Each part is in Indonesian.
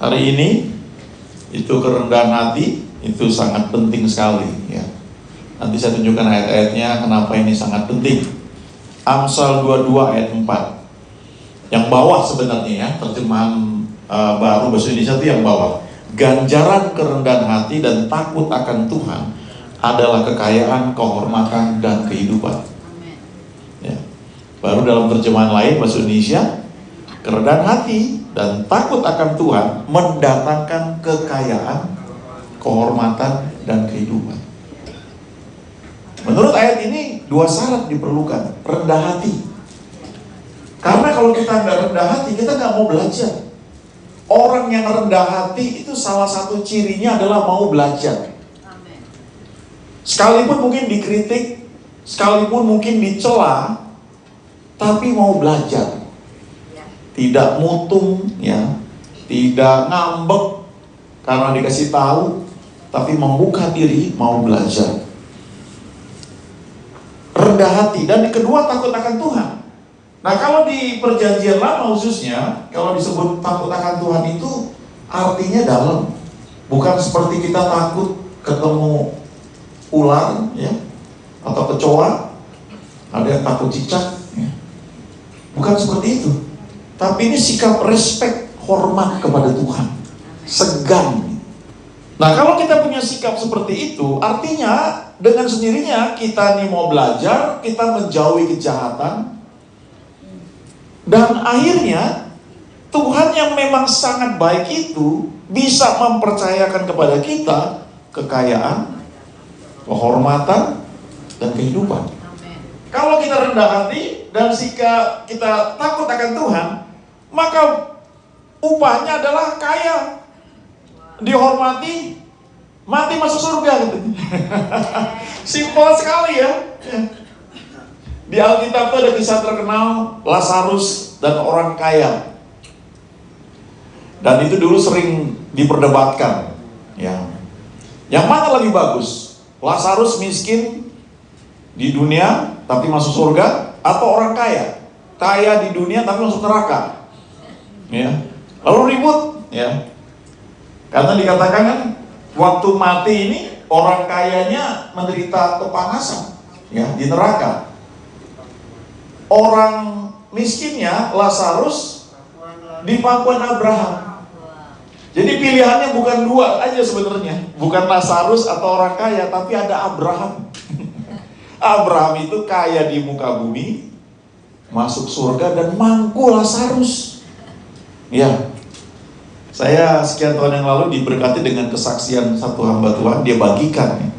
Hari ini itu kerendahan hati itu sangat penting sekali ya. Nanti saya tunjukkan ayat-ayatnya kenapa ini sangat penting. Amsal 22 ayat 4. Yang bawah sebenarnya ya, terjemahan baru bahasa Indonesia itu yang bawah. Ganjaran kerendahan hati dan takut akan Tuhan adalah kekayaan, kehormatan, dan kehidupan. Ya. Baru dalam terjemahan lain bahasa Indonesia, kerendahan hati dan takut akan Tuhan mendatangkan kekayaan, kehormatan, dan kehidupan. Menurut ayat ini, dua syarat diperlukan. Rendah hati. Karena kalau kita nggak rendah hati, kita nggak mau belajar. Orang yang rendah hati itu salah satu cirinya adalah mau belajar. Sekalipun mungkin dikritik, sekalipun mungkin dicela, tapi mau belajar. Tidak mutung, ya, tidak ngambek karena dikasih tahu, tapi membuka diri mau belajar. Rendah hati, dan yang kedua takut akan Tuhan. Nah, kalau di perjanjian lama khususnya, kalau disebut takut akan Tuhan itu artinya dalam. Bukan seperti kita takut ketemu ular, ya, atau kecoa. Ada yang takut cicak, ya. Bukan seperti itu. Tapi ini sikap respek, hormat kepada Tuhan, segan. Nah, kalau kita punya sikap seperti itu, artinya dengan sendirinya kita nih mau belajar, kita menjauhi kejahatan. Dan akhirnya Tuhan yang memang sangat baik itu bisa mempercayakan kepada kita kekayaan, kehormatan, dan kehidupan. Kalau kita rendah hati dan sikap kita takut akan Tuhan, maka upahnya adalah kaya, dihormati, mati masuk surga gitu. Simpel sekali ya. Di Alkitab itu ada kisah terkenal Lazarus dan orang kaya. Dan itu dulu sering diperdebatkan, ya. Yang mana lebih bagus? Lazarus miskin di dunia tapi masuk surga, atau orang kaya? Kaya di dunia tapi masuk neraka. Ya. Lalu ribut, ya. Karena dikatakan kan waktu mati ini orang kayanya menderita kepanasan, ya, di neraka. Orang miskinnya Lazarus di pangkuan Abraham. Jadi pilihannya bukan dua aja sebenarnya, bukan Lazarus atau orang kaya, tapi ada Abraham. Abraham itu kaya di muka bumi, masuk surga dan mangku Lazarus. Ya, saya sekian tahun yang lalu diberkati dengan kesaksian satu hamba Tuhan, dia bagikan nih,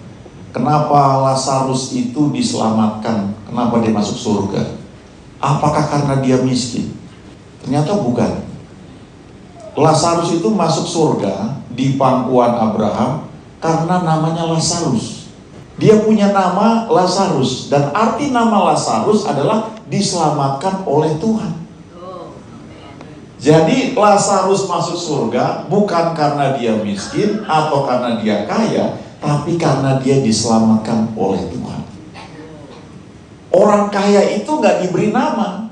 kenapa Lazarus itu diselamatkan, kenapa dia masuk surga. Apakah karena dia miskin? Ternyata bukan. Lazarus itu masuk surga di pangkuan Abraham karena namanya Lazarus. Dia punya nama Lazarus, dan arti nama Lazarus adalah diselamatkan oleh Tuhan. Jadi Lazarus masuk surga bukan karena dia miskin atau karena dia kaya, tapi karena dia diselamatkan oleh Tuhan. Orang kaya itu gak diberi nama.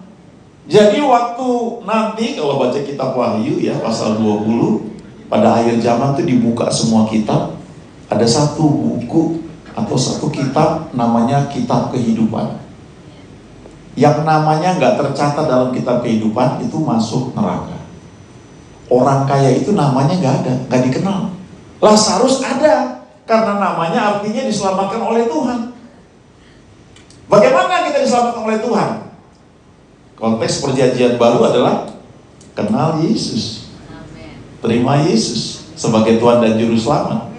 Jadi waktu nanti kalau baca kitab Wahyu ya pasal 20, pada akhir zaman itu dibuka semua kitab, ada satu buku atau satu kitab namanya kitab kehidupan. Yang namanya gak tercatat dalam kitab kehidupan itu masuk neraka. Orang kaya itu namanya gak ada, gak dikenal. Lazarus ada, karena namanya artinya diselamatkan oleh Tuhan. Bagaimana kita diselamatkan oleh Tuhan? Konteks perjanjian baru adalah kenal Yesus. Terima Yesus sebagai Tuhan dan Juru Selamat.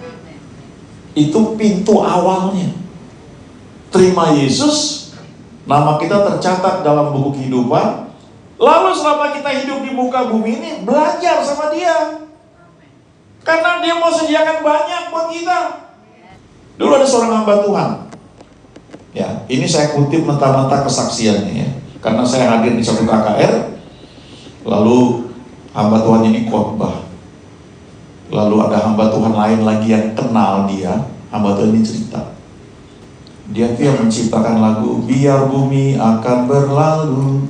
Itu pintu awalnya. Terima Yesus, nama kita tercatat dalam buku kehidupan. Lalu selama kita hidup di muka bumi ini, belajar sama Dia. Karena Dia mau sediakan banyak buat kita. Dulu ada seorang hamba Tuhan. Ya, ini saya kutip mentah-mentah kesaksiannya ya. Karena saya hadir di satu KKR, lalu hamba Tuhan ini khotbah. Lalu ada hamba Tuhan lain lagi yang kenal dia, hamba Tuhan ini cerita. Dia tuh yang menciptakan lagu, biar bumi akan berlalu,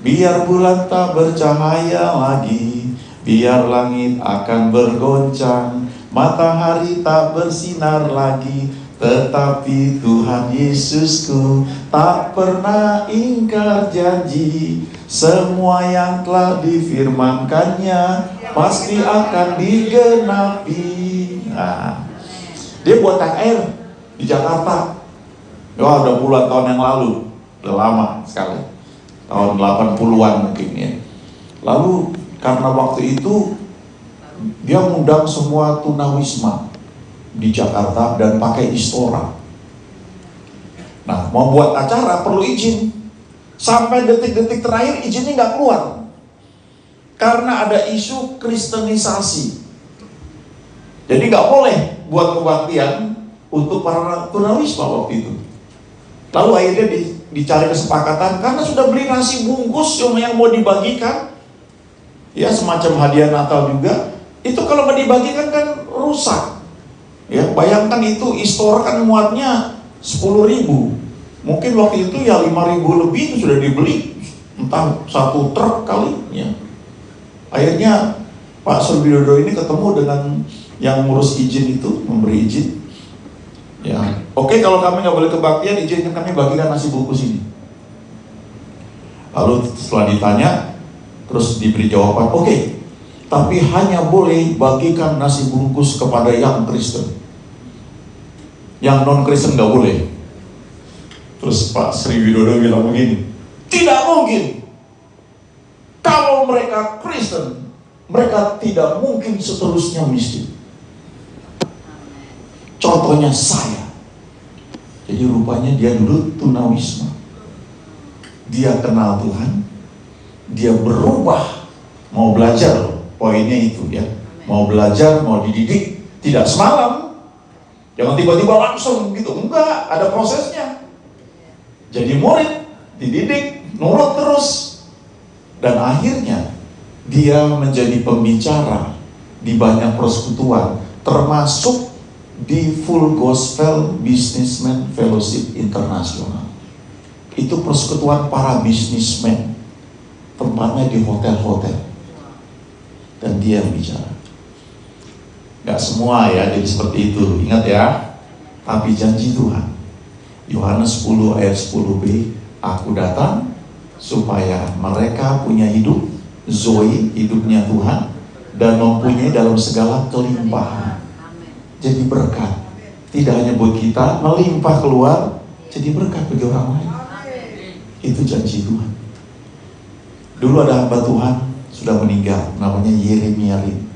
biar bulan tak bercahaya lagi, Biar langit akan bergoncang, matahari tak bersinar lagi, tetapi Tuhan Yesusku tak pernah ingkar janji. Semua yang telah difirmankannya pasti akan digenapi. Nah, dia buat tank air di Jakarta. Udah puluhan tahun yang lalu, udah lama sekali, tahun 80-an mungkin ya. Lalu karena waktu itu dia ngundang semua tunawisma di Jakarta dan pakai istora. Nah, mau buat acara perlu izin. Sampai detik-detik terakhir izinnya nggak keluar. Karena ada isu kristenisasi. Jadi nggak boleh buat kebaktian untuk para tunawisma waktu itu. Lalu akhirnya dicari kesepakatan karena sudah beli nasi bungkus yang mau dibagikan. Ya, semacam hadiah Natal juga. Itu kalau nggak dibagikan kan rusak. Ya, bayangkan itu istora kan muatnya 10.000. Mungkin waktu itu ya 5.000 lebih itu sudah dibeli, entah satu truk kali. Ya. Akhirnya Pak Surbidodo ini ketemu dengan yang ngurus izin itu, memberi izin. Ya, oke, kalau kami nggak boleh kebaktian, izinkan kami bagikan nasi bungkus ini. Lalu setelah ditanya, terus diberi jawaban, oke, tapi hanya boleh bagikan nasi bungkus kepada yang Kristen. Yang non-Kristen nggak boleh. Terus Pak Sri Widodo bilang begini, tidak mungkin. Kalau mereka Kristen, mereka tidak mungkin seterusnya miskin. Contohnya saya. Jadi rupanya dia dulu tunawisma. Dia kenal Tuhan. Dia berubah, mau belajar, poinnya itu ya, mau belajar, mau dididik, tidak semalam, jangan tiba-tiba langsung gitu, enggak, ada prosesnya. Jadi murid, dididik, nurut terus, dan akhirnya dia menjadi pembicara di banyak persekutuan, termasuk di Full Gospel Businessman Fellowship Internasional. Itu persekutuan para bisnismen. Tempatnya di hotel-hotel. Dan dia bicara. Gak semua ya jadi seperti itu, ingat ya. Tapi janji Tuhan, Yohanes 10 ayat 10b, aku datang supaya mereka punya hidup Zoe, hidupnya Tuhan, dan mempunyai dalam segala kelimpahan. Jadi berkat. Tidak hanya buat kita, melimpah keluar, jadi berkat bagi orang lain. Itu janji Tuhan. Dulu ada hamba Tuhan sudah meninggal, namanya Yeremia Lim.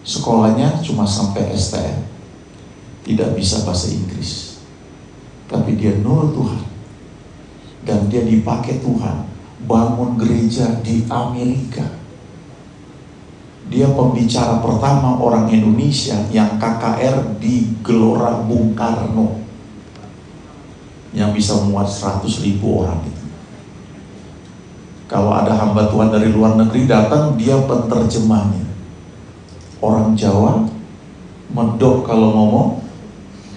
Sekolahnya cuma sampai STM, tidak bisa bahasa Inggris, tapi dia nurut Tuhan, dan dia dipakai Tuhan bangun gereja di Amerika. Dia pembicara pertama orang Indonesia yang KKR di Gelora Bung Karno, yang bisa muat 100.000 orang itu. Kalau ada hamba Tuhan dari luar negeri datang, dia penterjemahnya. Orang Jawa medok kalau ngomong,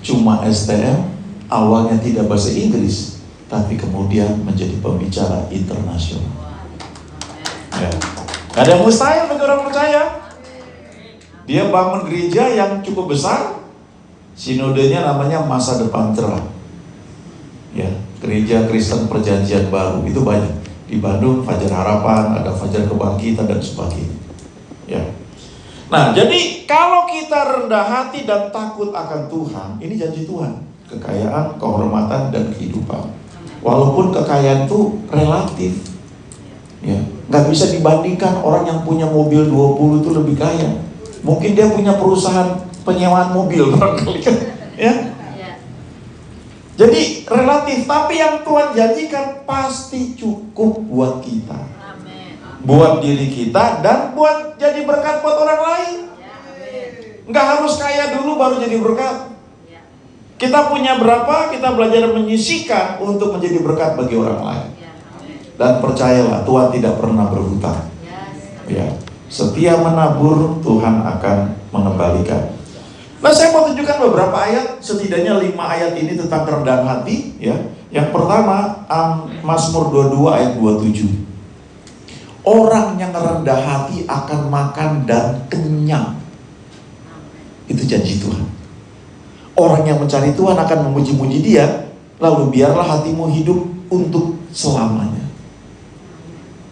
cuma STM, awalnya tidak bahasa Inggris, tapi kemudian menjadi pembicara internasional. Ya. Gak ada yang mustahil bagi orang percaya. Dia bangun gereja yang cukup besar, sinodenya namanya Masa Depan Cerah. Ya, gereja Kristen Perjanjian Baru itu banyak. Di Bandung, Fajar Harapan, ada Fajar Kebangkitan dan sebagainya. Ya. Nah, jadi kalau kita rendah hati dan takut akan Tuhan, ini janji Tuhan, kekayaan, kehormatan, dan kehidupan. Walaupun kekayaan itu relatif, ya, nggak bisa dibandingkan orang yang punya mobil 20 itu lebih kaya. Mungkin dia punya perusahaan penyewaan mobil, ya. Jadi relatif, tapi yang Tuhan janjikan pasti cukup buat kita, buat diri kita, dan buat jadi berkat buat orang lain. Nggak harus kaya dulu baru jadi berkat. Kita punya berapa, kita belajar menyisihkan untuk menjadi berkat bagi orang lain. Dan percayalah, Tuhan tidak pernah berhutang. Ya, setiap menabur Tuhan akan mengembalikan. Nah, saya mau tunjukkan beberapa ayat, setidaknya 5 ayat ini tentang kerendahan hati. Ya, yang pertama Mazmur 22 ayat 27. Orang yang rendah hati akan makan dan kenyang. Itu janji Tuhan. Orang yang mencari Tuhan akan memuji-muji Dia, lalu biarlah hatimu hidup untuk selamanya.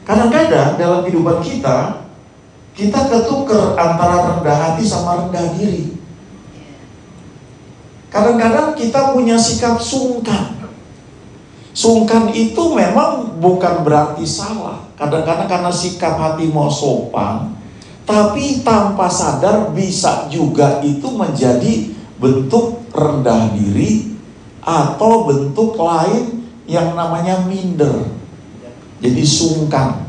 Kadang-kadang dalam kehidupan kita ketukar antara rendah hati sama rendah diri. Kadang-kadang kita punya sikap sungkan. Sungkan itu memang bukan berarti salah. Kadang-kadang karena sikap hati mau sopan, tapi tanpa sadar bisa juga itu menjadi bentuk rendah diri atau bentuk lain yang namanya minder. Jadi sungkan.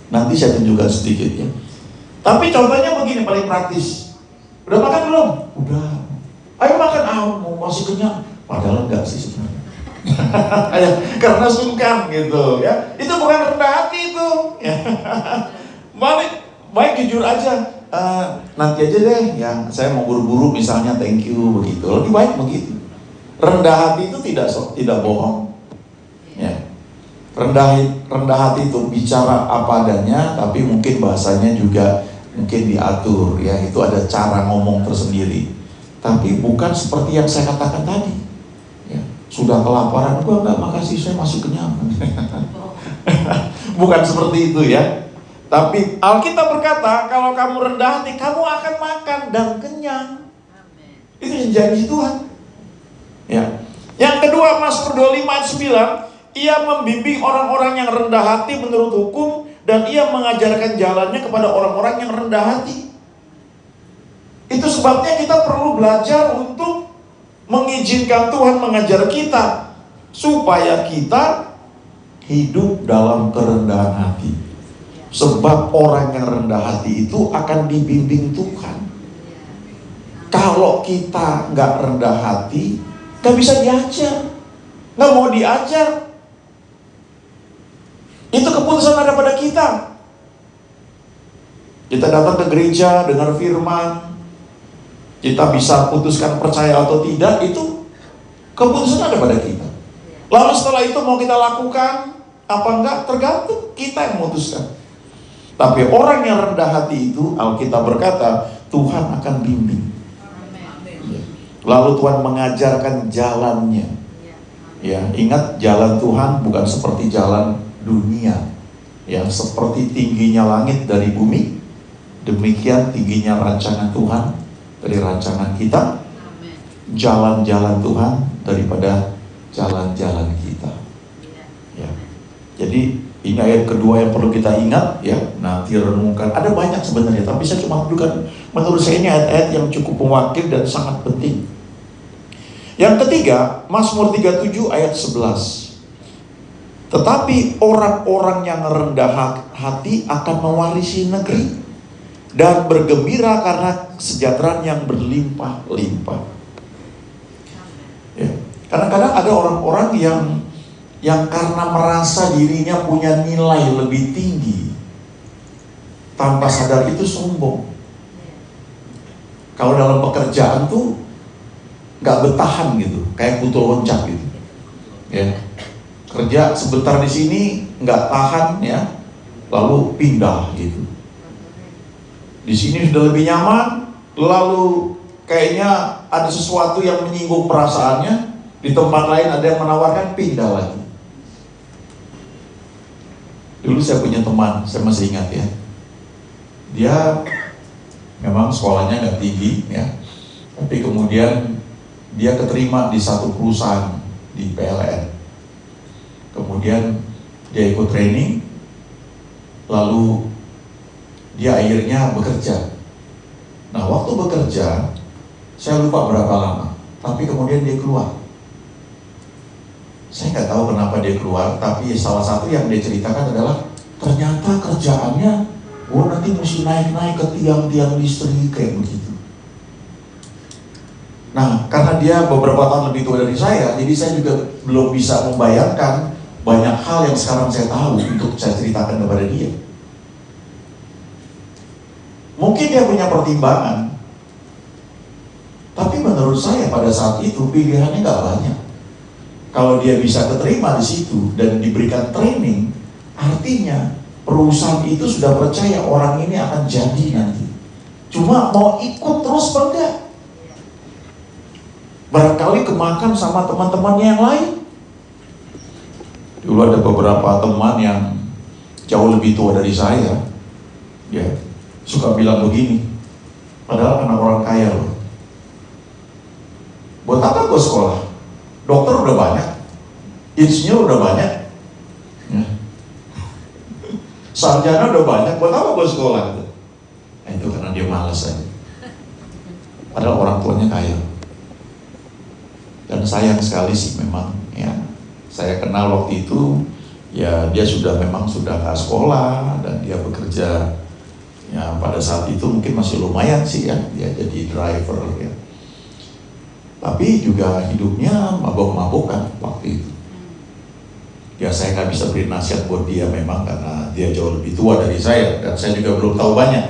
Nanti saya tunjukkan sedikit ya. Tapi contohnya begini, paling praktis. Udah makan belum? Udah. Ayo makan, mau masih kenyang. Padahal enggak sih sebenarnya. Karena sungkan gitu ya. Itu bukan rendah hati itu ya. Baik jujur aja, nanti aja deh ya, saya mau buru-buru misalnya, thank you begitu. Lebih baik begitu. Rendah hati itu tidak bohong ya. Rendah hati itu bicara apa adanya, tapi mungkin bahasanya juga mungkin diatur ya. Itu ada cara ngomong tersendiri. Tapi bukan seperti yang saya katakan tadi. Sudah kelaparan, enggak, makasih, saya masih kenyang. Bukan seperti itu ya. Tapi Alkitab berkata, kalau kamu rendah hati, kamu akan makan dan kenyang. Itu janji Tuhan ya. Yang kedua, Mazmur 25 ayat 9, ia membimbing orang-orang yang rendah hati menurut hukum, dan ia mengajarkan jalannya kepada orang-orang yang rendah hati. Itu sebabnya kita perlu belajar untuk mengizinkan Tuhan mengajar kita supaya kita hidup dalam kerendahan hati. Sebab orang yang rendah hati itu akan dibimbing Tuhan. Kalau kita nggak rendah hati, nggak bisa diajar, nggak mau diajar. Itu keputusan ada pada kita. Kita datang ke gereja dengar firman, kita bisa putuskan percaya atau tidak, itu keputusan ada pada kita. Lalu setelah itu mau kita lakukan apa enggak, tergantung kita yang memutuskan. Tapi orang yang rendah hati itu, Alkitab berkata, Tuhan akan bimbing. Lalu Tuhan mengajarkan jalannya. Ya, ingat jalan Tuhan bukan seperti jalan dunia. Ya, seperti tingginya langit dari bumi, demikian tingginya rancangan Tuhan dari rancangan kita. Jalan-jalan Tuhan daripada jalan-jalan kita. Ya. Jadi ini ayat kedua yang perlu kita ingat ya. Nanti renungkan. Ada banyak sebenarnya, tapi saya cuma tunjukkan, menurut saya ini ayat-ayat yang cukup mewakili dan sangat penting. Yang ketiga, Mazmur 37 ayat 11. Tetapi orang-orang yang rendah hati akan mewarisi negeri dan bergembira karena kesejahteraan yang berlimpah-limpah. Ya. Kadang-kadang ada orang-orang yang karena merasa dirinya punya nilai lebih tinggi, tanpa sadar itu sombong. Kalau dalam pekerjaan tuh nggak bertahan gitu, kayak kutu loncat gitu. Ya. Kerja sebentar di sini nggak tahan ya, lalu pindah gitu. Di sini sudah lebih nyaman, lalu kayaknya ada sesuatu yang menyinggung perasaannya, di tempat lain ada yang menawarkan, pindah lagi. Dulu saya punya teman, saya masih ingat ya. Dia memang sekolahnya nggak tinggi ya, tapi kemudian dia keterima di satu perusahaan di PLN. Kemudian dia ikut training, lalu dia akhirnya bekerja. Nah, waktu bekerja, saya lupa berapa lama, tapi kemudian dia keluar. Saya nggak tahu kenapa dia keluar, tapi salah satu yang dia ceritakan adalah ternyata kerjaannya, nanti mesti naik-naik ke tiang-tiang listrik kayak begitu. Nah, karena dia beberapa tahun lebih tua dari saya, jadi saya juga belum bisa membayangkan banyak hal yang sekarang saya tahu untuk saya ceritakan kepada dia. Mungkin dia punya pertimbangan, tapi menurut saya pada saat itu pilihannya nggak banyak. Kalau dia bisa keterima di situ dan diberikan training, artinya Perusahaan itu sudah percaya orang ini akan jadi nanti. Cuma mau ikut terus apa enggak? Barangkali kemakan sama teman-temannya yang lain. Dulu ada beberapa teman yang jauh lebih tua dari saya, ya, suka bilang begini, padahal anak orang kaya loh. Buat apa gue sekolah? Dokter udah banyak, insinyur udah banyak, ya. Sarjana udah banyak, buat apa gue sekolah? Nah, itu karena dia malas aja. Padahal orang tuanya kaya. Dan sayang sekali sih memang, ya. Saya kenal waktu itu, ya dia memang sudah nggak sekolah dan dia bekerja. Ya pada saat itu mungkin masih lumayan sih ya, dia jadi driver ya. Tapi juga hidupnya mabok-mabokan waktu itu. Ya saya nggak bisa beri nasihat buat dia memang karena dia jauh lebih tua dari saya dan saya juga belum tahu banyak.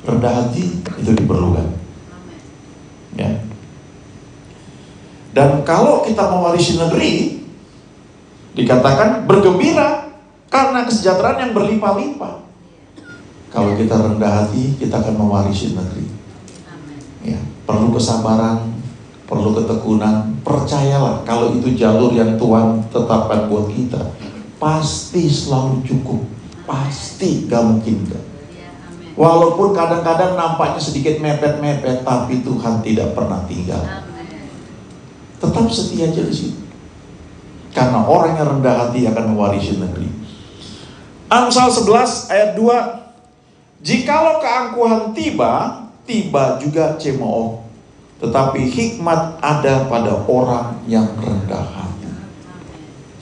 Rendah hati itu diperlukan. Ya. Dan kalau kita mewarisi negeri, dikatakan bergembira karena kesejahteraan yang berlimpah-limpah. Kalau kita rendah hati, kita akan mewarisi negeri. Ya, perlu kesabaran, perlu ketekunan. Percayalah, kalau itu jalur yang Tuhan tetapkan buat kita, pasti selalu cukup. Pasti, gak mungkin gak. Walaupun kadang-kadang nampaknya sedikit mepet-mepet, tapi Tuhan tidak pernah tinggal. Tetap setia aja di situ. Karena orang yang rendah hati akan mewarisi negeri. Amsal 11 ayat 2. Jikalau keangkuhan tiba, tiba juga cemooh. Tetapi hikmat ada pada orang yang rendah hati.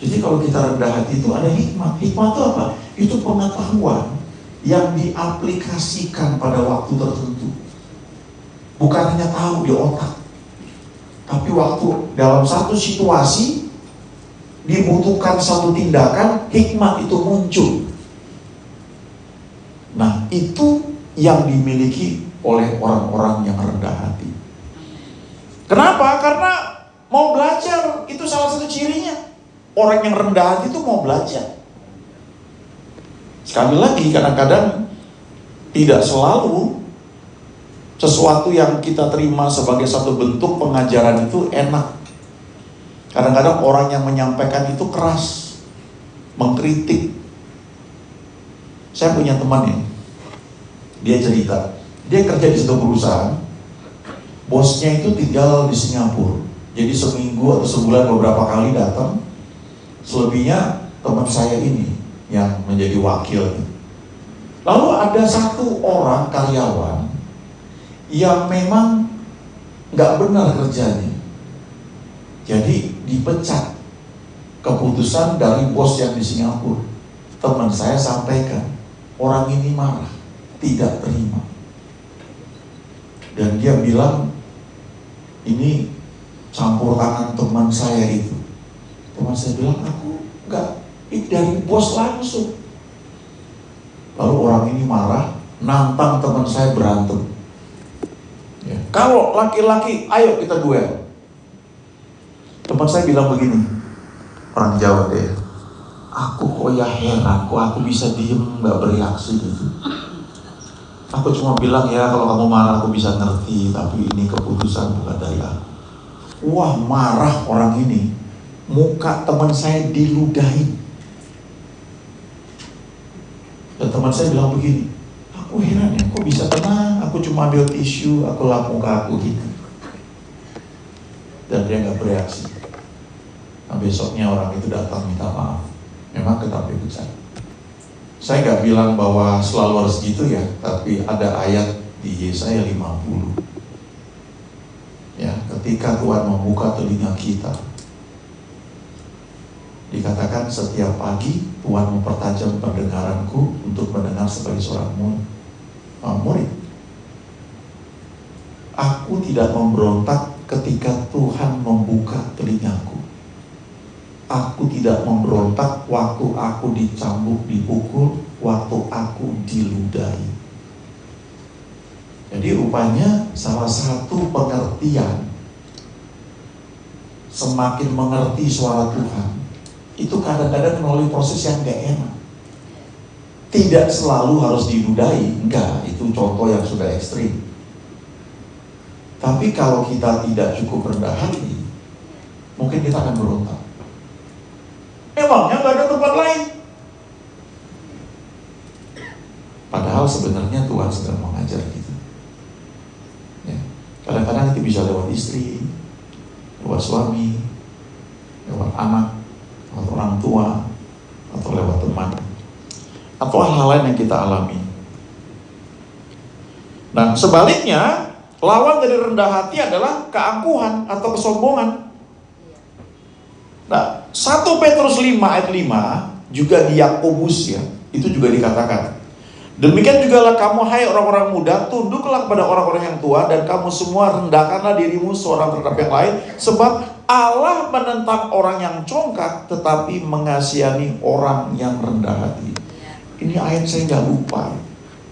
Jadi kalau kita rendah hati itu ada hikmat. Hikmat itu apa? Itu pengetahuan yang diaplikasikan pada waktu tertentu. Bukan hanya tahu di otak, tapi waktu dalam satu situasi dibutuhkan satu tindakan, hikmat itu muncul. Nah, itu yang dimiliki oleh orang-orang yang rendah hati. Kenapa? Karena mau belajar, itu salah satu cirinya. Orang yang rendah hati itu mau belajar. Sekali lagi, kadang-kadang tidak selalu sesuatu yang kita terima sebagai satu bentuk pengajaran itu enak. Kadang-kadang orang yang menyampaikan itu keras, mengkritik. Saya punya teman ya, dia cerita, dia kerja di satu perusahaan, bosnya itu tinggal di Singapura. Jadi seminggu atau sebulan beberapa kali datang. Selebihnya teman saya ini yang menjadi wakil. Lalu ada satu orang karyawan yang memang nggak benar kerjanya, jadi dipecat. Keputusan dari bos yang di Singapura. Teman saya sampaikan, orang ini marah, tidak terima, dan dia bilang ini campur tangan teman saya itu. Teman saya bilang, aku enggak, itu dari bos langsung. Lalu orang ini marah, nantang teman saya berantem. Ya. Kalau laki-laki, ayo kita duel. Teman saya bilang begini, orang Jawa deh, aku kok ya heran, kok aku bisa diem gak bereaksi gitu. Aku cuma bilang ya kalau kamu marah aku bisa ngerti, tapi ini keputusan bukan dari aku. Wah, marah orang ini, muka teman saya diludahin. Dan teman saya bilang begini, aku heran ya, kok bisa tenang, aku cuma ambil tisu, aku lap muka aku gitu. Dan dia gak bereaksi. Nah, besoknya orang itu datang minta maaf. Memang tetapi besar. Saya gak bilang bahwa selalu harus gitu ya, tapi ada ayat di Yesaya 50. Ya, ketika Tuhan membuka telinga kita, dikatakan setiap pagi Tuhan mempertajam pendengaranku untuk mendengar sebagai seorang murid. Aku tidak memberontak ketika Tuhan membuka telingaku. Aku tidak memberontak waktu aku dicambuk, dipukul, waktu aku diludahi. Jadi rupanya salah satu pengertian, semakin mengerti suara Tuhan, itu kadang-kadang melalui proses yang gak enak. Tidak selalu harus dinudai, enggak, itu contoh yang sudah ekstrim. Tapi kalau kita tidak cukup rendah hati, mungkin kita akan berontak. Emangnya nggak ada tempat lain? Padahal sebenarnya Tuhan sedang mengajar kita. Ya. Kadang-kadang itu bisa lewat istri, lewat suami, lewat anak, lewat orang tua, atau lewat teman, atau hal-hal lain yang kita alami. Nah, sebaliknya, lawan dari rendah hati adalah keangkuhan atau kesombongan. Nah, 1 Petrus 5 ayat 5 juga di Yakobus ya, itu juga dikatakan, demikian jugalah kamu hai orang-orang muda, tunduklah kepada orang-orang yang tua, dan kamu semua rendahkanlah dirimu seorang terhadap yang lain, sebab Allah menentang orang yang congkak, tetapi mengasihani orang yang rendah hati. Ini ayat saya nggak lupa,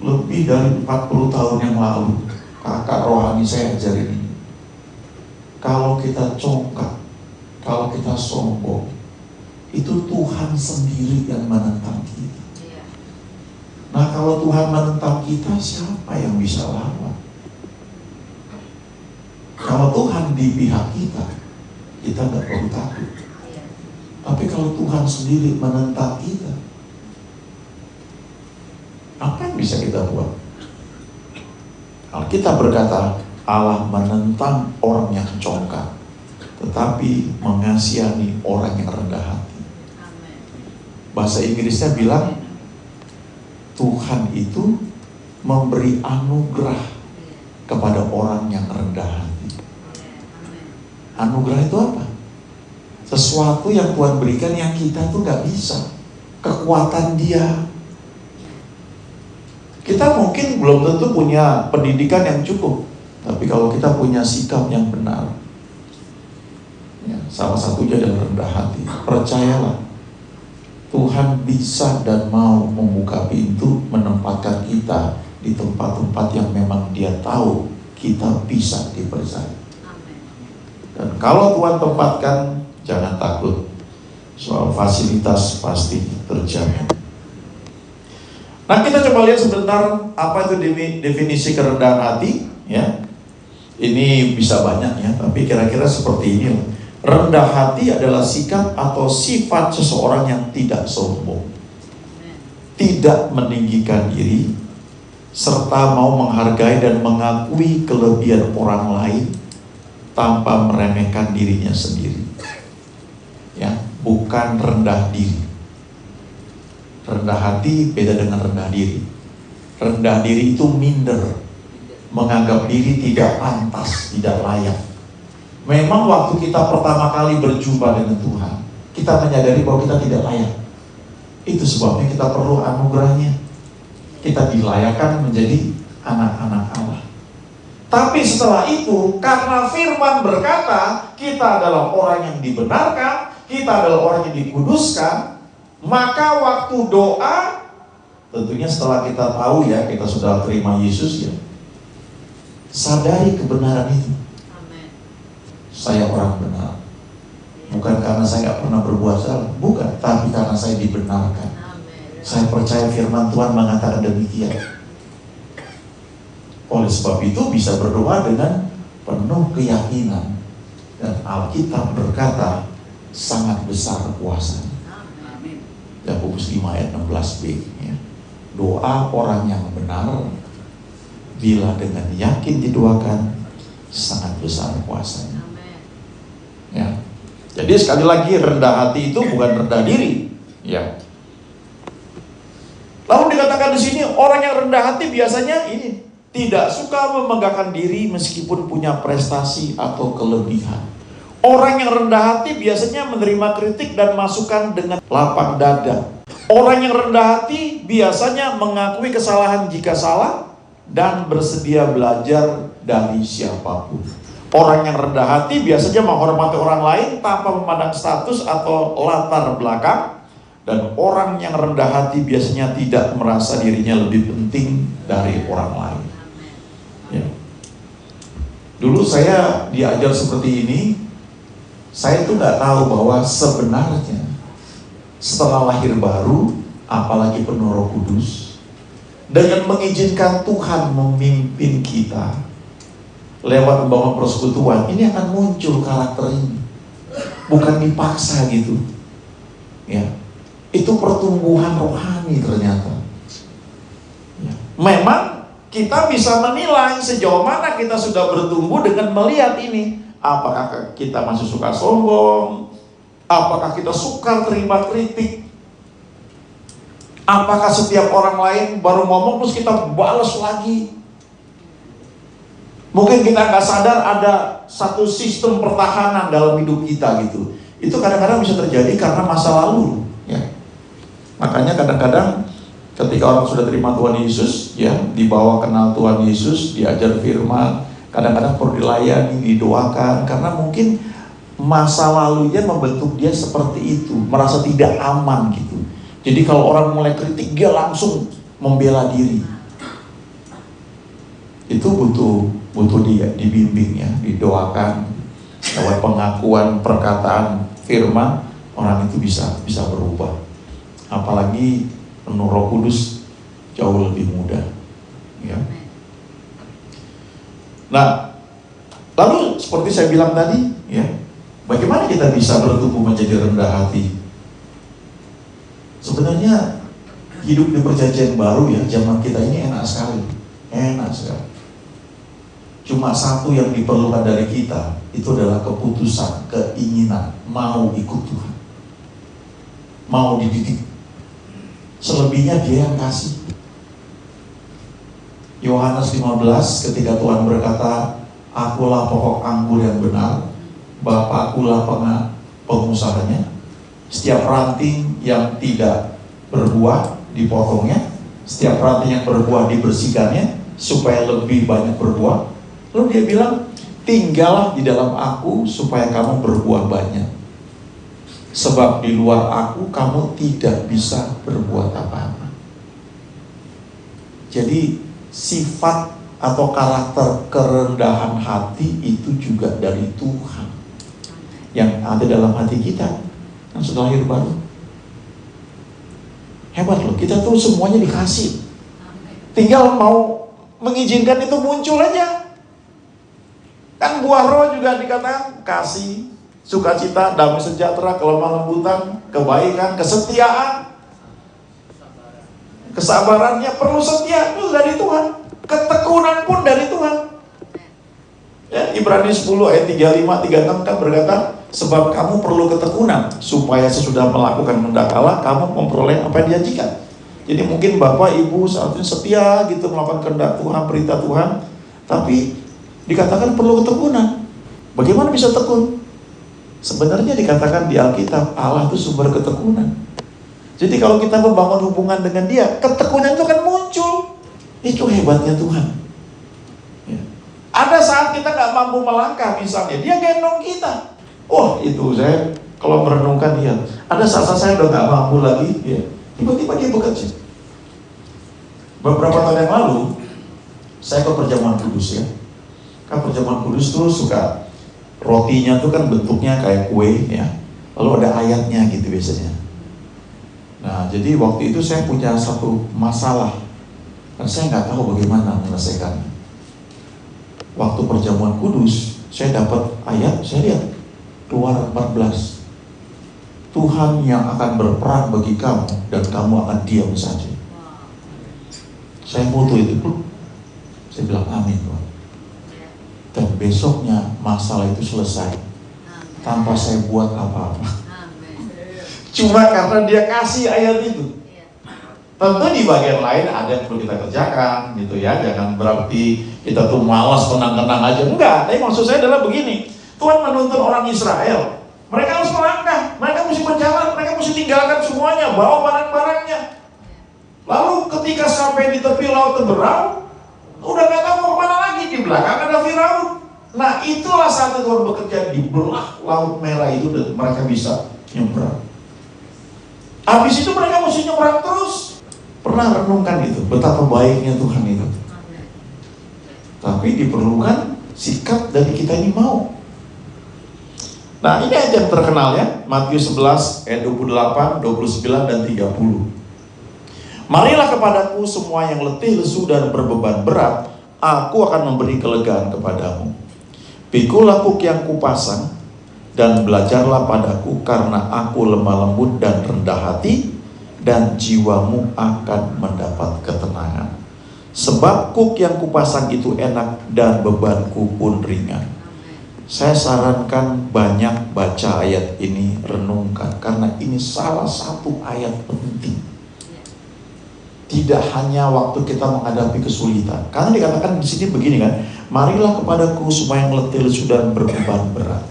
lebih dari 40 tahun yang lalu kakak rohani saya ajarin ini. Kalau kita congkak, kalau kita sombong, itu Tuhan sendiri yang menentang kita. Nah, kalau Tuhan menentang kita, siapa yang bisa lawan? Kalau Tuhan di pihak kita, kita nggak perlu takut. Tapi kalau Tuhan sendiri menentang kita, apa yang bisa kita buat? Alkitab berkata, Allah menentang orang yang congkak, tetapi mengasihani orang yang rendah hati. Bahasa Inggrisnya bilang, Tuhan itu memberi anugerah kepada orang yang rendah hati. Anugerah itu apa? Sesuatu yang Tuhan berikan yang kita tuh gak bisa. Kekuatan Dia. Kita mungkin belum tentu punya pendidikan yang cukup, tapi kalau kita punya sikap yang benar, ya, salah satunya adalah rendah hati. Percayalah, Tuhan bisa dan mau membuka pintu, menempatkan kita di tempat-tempat yang memang Dia tahu kita bisa dipercaya. Dan kalau Tuhan tempatkan, jangan takut, soal fasilitas pasti terjamin. Nah, kita coba lihat sebentar apa itu definisi kerendahan hati, ya. Ini bisa banyak ya, tapi kira-kira seperti ini. Rendah hati adalah sikap atau sifat seseorang yang tidak sombong, tidak meninggikan diri, serta mau menghargai dan mengakui kelebihan orang lain tanpa meremehkan dirinya sendiri. Ya, bukan rendah diri. Rendah hati beda dengan rendah diri. Rendah diri itu minder, menganggap diri tidak pantas, tidak layak. Memang waktu kita pertama kali berjumpa dengan Tuhan, kita menyadari bahwa kita tidak layak. Itu sebabnya kita perlu anugerahnya. Kita dilayakkan menjadi anak-anak Allah. Tapi setelah itu, karena firman berkata, kita adalah orang yang dibenarkan, kita adalah orang yang dikuduskan, maka waktu doa, tentunya setelah kita tahu ya, kita sudah terima Yesus ya, sadari kebenaran itu. Saya orang benar, bukan karena saya nggak pernah berbuat salah, bukan, tapi karena saya dibenarkan. Saya percaya firman Tuhan mengatakan demikian. Oleh sebab itu bisa berdoa dengan penuh keyakinan, dan Alkitab berkata sangat besar kuasanya. Yakobus 5 ayat 16b ya. Doa orang yang benar bila dengan yakin didoakan sangat besar kuasanya. Ya. Jadi sekali lagi, rendah hati itu bukan rendah diri, ya. Lalu dikatakan di sini orang yang rendah hati biasanya ini tidak suka membanggakan diri meskipun punya prestasi atau kelebihan. Orang yang rendah hati biasanya menerima kritik dan masukan dengan lapang dada. Orang yang rendah hati biasanya mengakui kesalahan jika salah dan bersedia belajar dari siapapun. Orang yang rendah hati biasanya menghormati orang lain tanpa memandang status atau latar belakang. Dan orang yang rendah hati biasanya tidak merasa dirinya lebih penting dari orang lain. Ya. Dulu saya diajar seperti ini. Saya tuh nggak tahu bahwa sebenarnya setelah lahir baru apalagi penuh Roh Kudus, dengan mengizinkan Tuhan memimpin kita lewat membangun persekutuan, ini akan muncul karakter ini. Bukan dipaksa gitu. Ya. Itu pertumbuhan rohani ternyata. Ya. Memang kita bisa menilai sejauh mana kita sudah bertumbuh dengan melihat ini. Apakah kita masih suka sombong? Apakah kita suka terima kritik? Apakah setiap orang lain baru ngomong terus kita balas lagi? Mungkin kita nggak sadar ada satu sistem pertahanan dalam hidup kita gitu. Itu kadang-kadang bisa terjadi karena masa lalu. Ya. Makanya kadang-kadang ketika orang sudah terima Tuhan Yesus, ya, dibawa kenal Tuhan Yesus, diajar firman, kadang-kadang perlu dilayani, didoakan, karena mungkin masa lalunya membentuk dia seperti itu, merasa tidak aman gitu. Jadi kalau orang mulai kritik, dia langsung membela diri. Itu butuh dia dibimbing, ya, didoakan lewat pengakuan, perkataan firman, orang itu bisa berubah. Apalagi penuh Roh Kudus jauh lebih mudah, ya. Nah, lalu seperti saya bilang tadi, ya, bagaimana kita bisa bertumbuh menjadi rendah hati? Sebenarnya hidup di perjanjian baru, ya, zaman kita ini enak sekali. Cuma satu yang diperlukan dari kita, itu adalah keputusan, keinginan, mau ikut Tuhan, mau dididik. Selebihnya Dia yang kasih. Yohanes 15 ketika Tuhan berkata, akulah pokok anggur yang benar, Bapakkulah pengusahanya. Setiap ranting yang tidak berbuah dipotongnya, setiap ranting yang berbuah dibersihkannya supaya lebih banyak berbuah. Lalu Dia bilang, tinggallah di dalam Aku supaya kamu berbuah banyak. Sebab di luar Aku kamu tidak bisa berbuat apa-apa. Jadi sifat atau karakter kerendahan hati itu juga dari Tuhan yang ada dalam hati kita yang sudah lahir baru. Hebat loh, kita tuh semuanya dikasih, tinggal mau mengizinkan itu muncul aja. Kan buah roh juga dikatakan kasih, sukacita, damai sejahtera, kelemah lembutan, kebaikan, kesetiaan, kesabarannya perlu setia, itu dari Tuhan. Ketekunan pun dari Tuhan. Ya, Ibrani 10 ayat 35-36 kan berkata, sebab kamu perlu ketekunan supaya sesudah melakukan kehendak Allah kamu memperoleh apa yang dijanjikan. Jadi mungkin Bapak Ibu saat ini setia gitu melakukan kehendak Tuhan, perintah Tuhan, tapi dikatakan perlu ketekunan. Bagaimana bisa tekun? Sebenarnya dikatakan di Alkitab Allah itu sumber ketekunan. Jadi kalau kita membangun hubungan dengan Dia, ketekunan itu akan muncul. Itu hebatnya Tuhan. Ya. Ada saat kita nggak mampu melangkah misalnya, Dia gendong kita. Oh itu saya kalau merenungkan Dia. Ada saat saya udah nggak mampu lagi, ya. Tiba-tiba Dia bekerja. Beberapa tahun yang lalu, saya ke perjamuan kudus, ya. Kan perjamuan kudus tuh suka rotinya tuh kan bentuknya kayak kue, ya. Lalu ada ayatnya gitu biasanya. Nah jadi waktu itu saya punya satu masalah. Dan saya nggak tahu bagaimana menyelesaikannya. Waktu perjamuan kudus, saya dapat ayat, saya lihat Keluaran 14. Tuhan yang akan berperang bagi kamu dan kamu akan diam saja. Saya foto itu, saya bilang amin Tuhan. Dan besoknya masalah itu selesai tanpa saya buat apa-apa. Cuma karena Dia kasih ayat itu. Tentu di bagian lain ada yang perlu kita kerjakan gitu ya. Jangan berarti kita tuh malas tenang-tenang aja. Enggak, tapi maksud saya adalah begini. Tuhan menuntun orang Israel. Mereka harus melangkah, mereka mesti berjalan, mereka mesti tinggalkan semuanya, bawa barang-barangnya. Lalu ketika sampai di tepi laut Teberau, udah gak tahu mau kemana lagi. Di belakang ada Firaun. Nah itulah saat Tuhan bekerja di belah Laut Merah itu dan mereka bisa nyebrang. Habis itu mereka mesti nyebrang terus. Pernah renungkan itu, betapa baiknya Tuhan itu. Tapi diperlukan sikap dari kita ini mau. Nah ini ayat yang terkenal ya, Matius 11 ayat 28, 29 dan 30. Marilah kepadaku semua yang letih, lesu, dan berbeban berat, aku akan memberi kelegaan kepadamu. Pikulah kuk yang kupasang, dan belajarlah padaku, karena aku lemah lembut dan rendah hati, dan jiwamu akan mendapat ketenangan. Sebab kuk yang kupasang itu enak, dan bebanku pun ringan. Saya sarankan banyak baca ayat ini, renungkan, karena ini salah satu ayat penting. Tidak hanya waktu kita menghadapi kesulitan. Karena dikatakan di sini begini kan, marilah kepadaku semua yang letih, lesu, dan berbeban berat.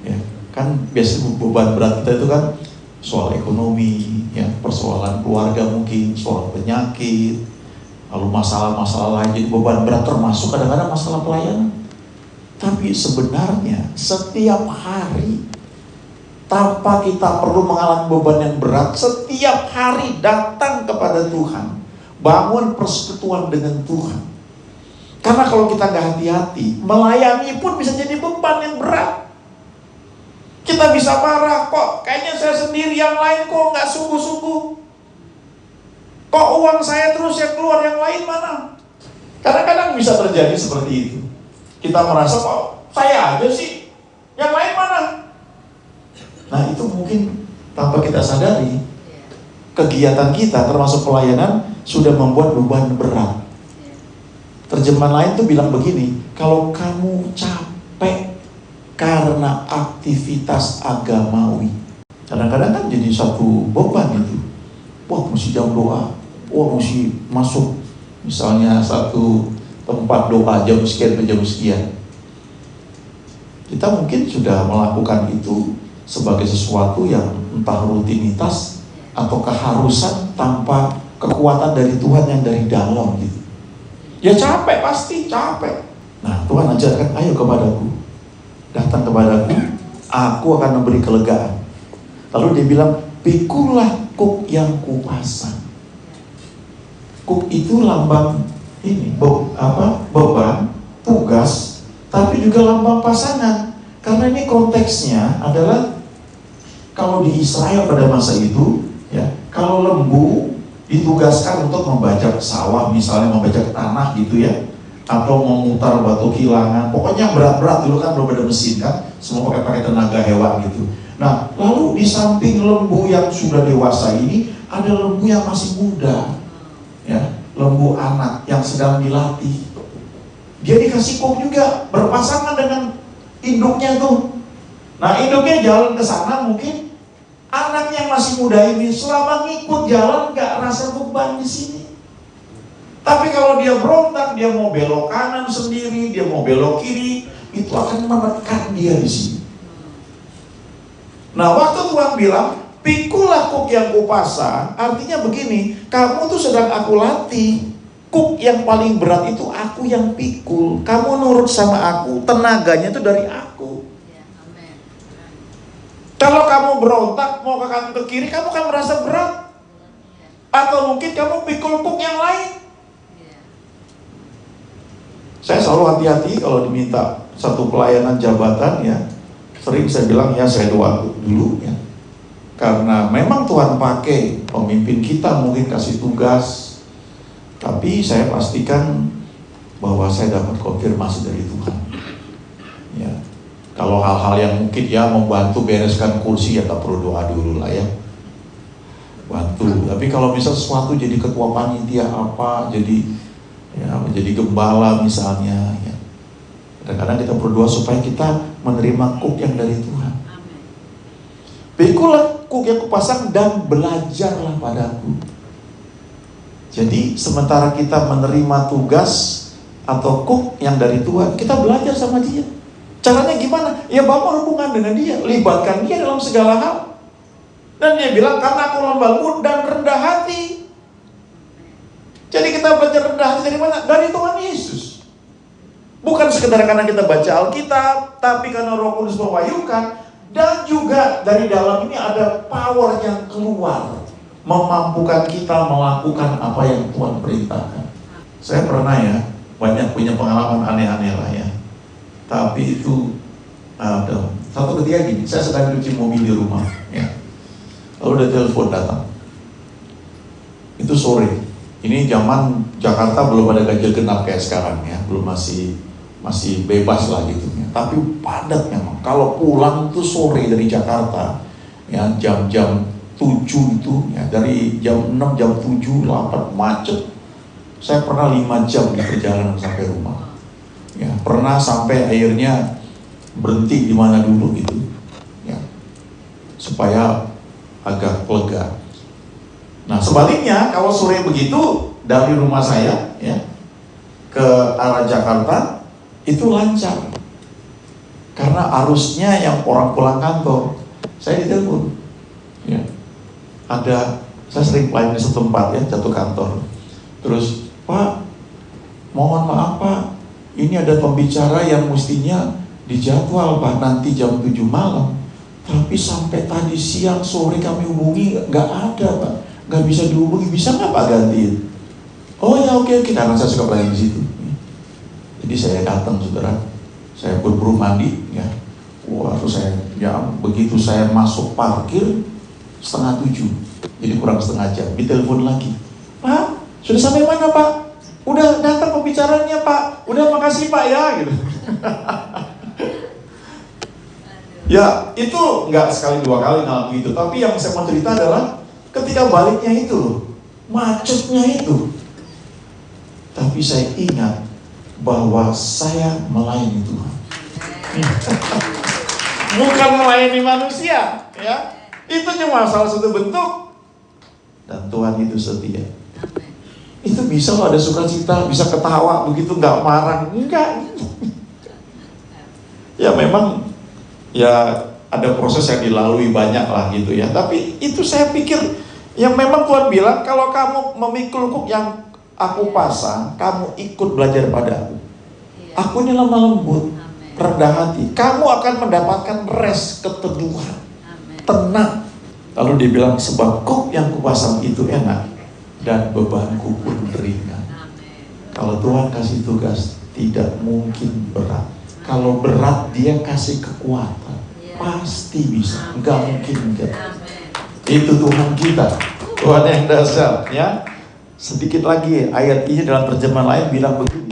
Ya, kan biasanya beban berat kita itu kan soal ekonomi, ya, persoalan keluarga mungkin, soal penyakit, lalu masalah-masalah lain. Jadi beban berat termasuk kadang-kadang masalah pelayanan. Tapi sebenarnya setiap hari, tanpa kita perlu mengalami beban yang berat, setiap hari datang kepada Tuhan, bangun persekutuan dengan Tuhan. Karena kalau kita nggak hati-hati, melayani pun bisa jadi beban yang berat. Kita bisa marah, kok kayaknya saya sendiri, yang lain kok nggak sungguh-sungguh. Kok uang saya terus yang keluar, yang lain mana? Kadang-kadang bisa terjadi seperti itu. Kita merasa, kok saya aja sih, yang lain mana? Nah, itu mungkin tanpa kita sadari, kegiatan kita termasuk pelayanan sudah membuat beban berat. Terjemahan lain tuh bilang begini, kalau kamu capek karena aktivitas agamawi, kadang-kadang kan jadi satu beban itu. Wah, mesti jam doa, wah mesti masuk misalnya satu tempat doa jam sekian ke jam sekian. Kita mungkin sudah melakukan itu sebagai sesuatu yang entah rutinitas atau keharusan tanpa kekuatan dari Tuhan yang dari dalam gitu. Ya capek, pasti capek. Nah, Tuhan ajarkan, ayo kepadaku, datang kepadaku, aku akan memberi kelegaan. Lalu dia bilang, pikulah kuk yang kupasang. Kuk itu lambang ini, beban, tugas, tapi juga lambang pasangan. Karena ini konteksnya adalah kalau di Israel pada masa itu, ya, kalau lembu ditugaskan untuk membajak sawah, misalnya membajak tanah gitu ya, atau memutar batu kilangan, pokoknya berat-berat dulu kan, belum ada mesin kan, semua pakai tenaga hewan gitu. Nah, lalu di samping lembu yang sudah dewasa ini, ada lembu yang masih muda, ya, lembu anak yang sedang dilatih. Dia dikasih kuk juga, berpasangan dengan induknya tuh. Nah, induknya jalan ke sana, mungkin anak yang masih muda ini selama ngikut jalan gak rasa beban di sini. Tapi kalau dia berontak, dia mau belok kanan sendiri, dia mau belok kiri, itu akan menekan dia di sini. Nah, waktu Tuhan bilang, pikulah kuk yang kupasang, artinya begini, kamu tuh sedang aku latih. Kuk yang paling berat itu aku yang pikul. Kamu nurut sama aku, tenaganya itu dari aku. Kalau kamu berontak, mau ke kanan ke kiri, kamu kan merasa berat. Atau mungkin kamu pikul kuk yang lain. Saya selalu hati-hati kalau diminta satu pelayanan jabatan ya. Sering saya bilang ya saya doa dulu ya. Karena memang Tuhan pakai pemimpin kita mungkin kasih tugas. Tapi saya pastikan bahwa saya dapat konfirmasi dari Tuhan. Ya. Kalau hal-hal yang mungkin ya membantu bereskan kursi ya tak perlu doa dulu lah ya. Bantu. Tapi kalau misal sesuatu jadi ketua panitia apa, jadi gembala misalnya ya. Kadang-kadang kita berdoa supaya kita menerima kuk yang dari Tuhan. Pikulah kuk yang kupasang dan belajarlah padaku. Jadi sementara kita menerima tugas atau kuk yang dari Tuhan, kita belajar sama dia. Caranya gimana? Ya bangun hubungan dengan dia, libatkan dia dalam segala hal. Dan dia bilang, karena aku lemah lembut dan rendah hati. Jadi kita belajar rendah hati dari mana? Dari Tuhan Yesus. Bukan sekedar karena kita baca Alkitab, tapi karena Roh Kudus mewahyukan. Dan juga dari dalam ini ada power yang keluar, memampukan kita melakukan apa yang Tuhan perintahkan. Saya pernah ya, banyak punya pengalaman aneh-aneh lah ya. Tapi itu, satu ketika gini, saya sedang cuci mobil di rumah ya. Lalu ada telepon datang. Itu sore. Ini zaman Jakarta belum ada ganjil genap kayak sekarang ya, belum masih bebas lah gitu ya. Tapi padat memang. Kalau pulang itu sore dari Jakarta, ya jam-jam 7 itu, ya dari jam 6, jam 7, 8 macet. Saya pernah 5 jam di perjalanan sampai rumah. Ya, pernah sampai akhirnya berhenti di mana dulu gitu, ya, supaya agak lega. Nah sebaliknya kalau sore begitu dari rumah saya ya ke arah Jakarta itu lancar karena arusnya yang orang pulang kantor. Saya ditelepon, ya, saya sering pelayanan setempat ya, jatuh kantor. Terus, Pak, mohon maaf Pak, ini ada pembicara yang mestinya dijadwal Pak nanti jam 7 malam, tapi sampai tadi siang sore kami hubungi nggak ada Pak, nggak bisa dihubungi, bisa nggak Pak gantiin? Oh ya oke, karena saya suka pelayanan di situ. Jadi saya datang saudara, saya berburu mandi ya. Wah, terus begitu saya masuk parkir 6:30, jadi kurang setengah jam, ditelepon lagi. Pak, sudah sampai mana Pak? Udah datang pembicaranya Pak, udah makasih Pak ya gitu. Ya itu nggak sekali dua kali ngalamin gitu, tapi yang saya mau cerita adalah ketika baliknya itu macetnya itu. Tapi saya ingat bahwa saya melayani Tuhan. Bukan melayani manusia, ya. Itu cuma salah satu bentuk. Dan Tuhan itu setia. Itu bisa loh ada sukacita, bisa ketawa begitu, nggak marah, enggak. Ya memang, ya ada proses yang dilalui banyak lah gitu ya. Tapi itu saya pikir, yang memang Tuhan bilang kalau kamu memikul kuk yang aku pasang, kamu ikut belajar padaku. Aku ini lemah lembut, rendah hati. Kamu akan mendapatkan rest, keteduhan, tenang. Lalu dia bilang sebab kuk yang kupasang itu enak dan bebanku pun ringan. Kalau Tuhan kasih tugas tidak mungkin berat. Kalau berat dia kasih kekuatan, pasti bisa. Enggak mungkin enggak. Itu Tuhan kita, Tuhan yang dahsyat ya. Sedikit lagi ayat ini dalam terjemahan lain bilang begini.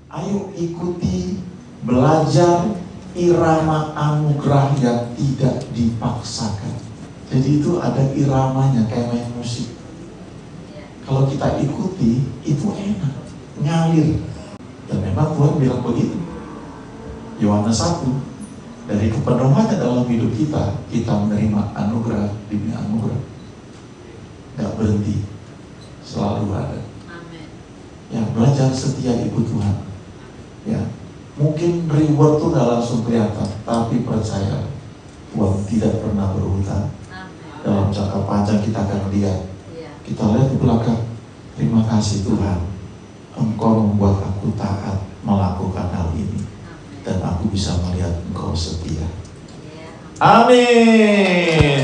Ayo ikuti, belajar irama anugerah yang tidak dipaksakan. Jadi itu ada iramanya kayak main musik. Kalau kita ikuti itu enak, ngalir. Dan memang Tuhan bilang begitu. Yohanes 1, dari kepenuhannya dalam hidup kita menerima anugerah demi anugerah. Gak berhenti, selalu ada. Amen. Ya, belajar setia ikut Tuhan. Ya, mungkin reward tuh gak langsung kelihatan, tapi percaya Tuhan tidak pernah berhutang. Dalam jangka panjang kita akan lihat. Kita lihat di belakang. Terima kasih Tuhan, Engkau membuat aku taat melakukan hal ini. Dan aku bisa melihat Engkau setia. Amin.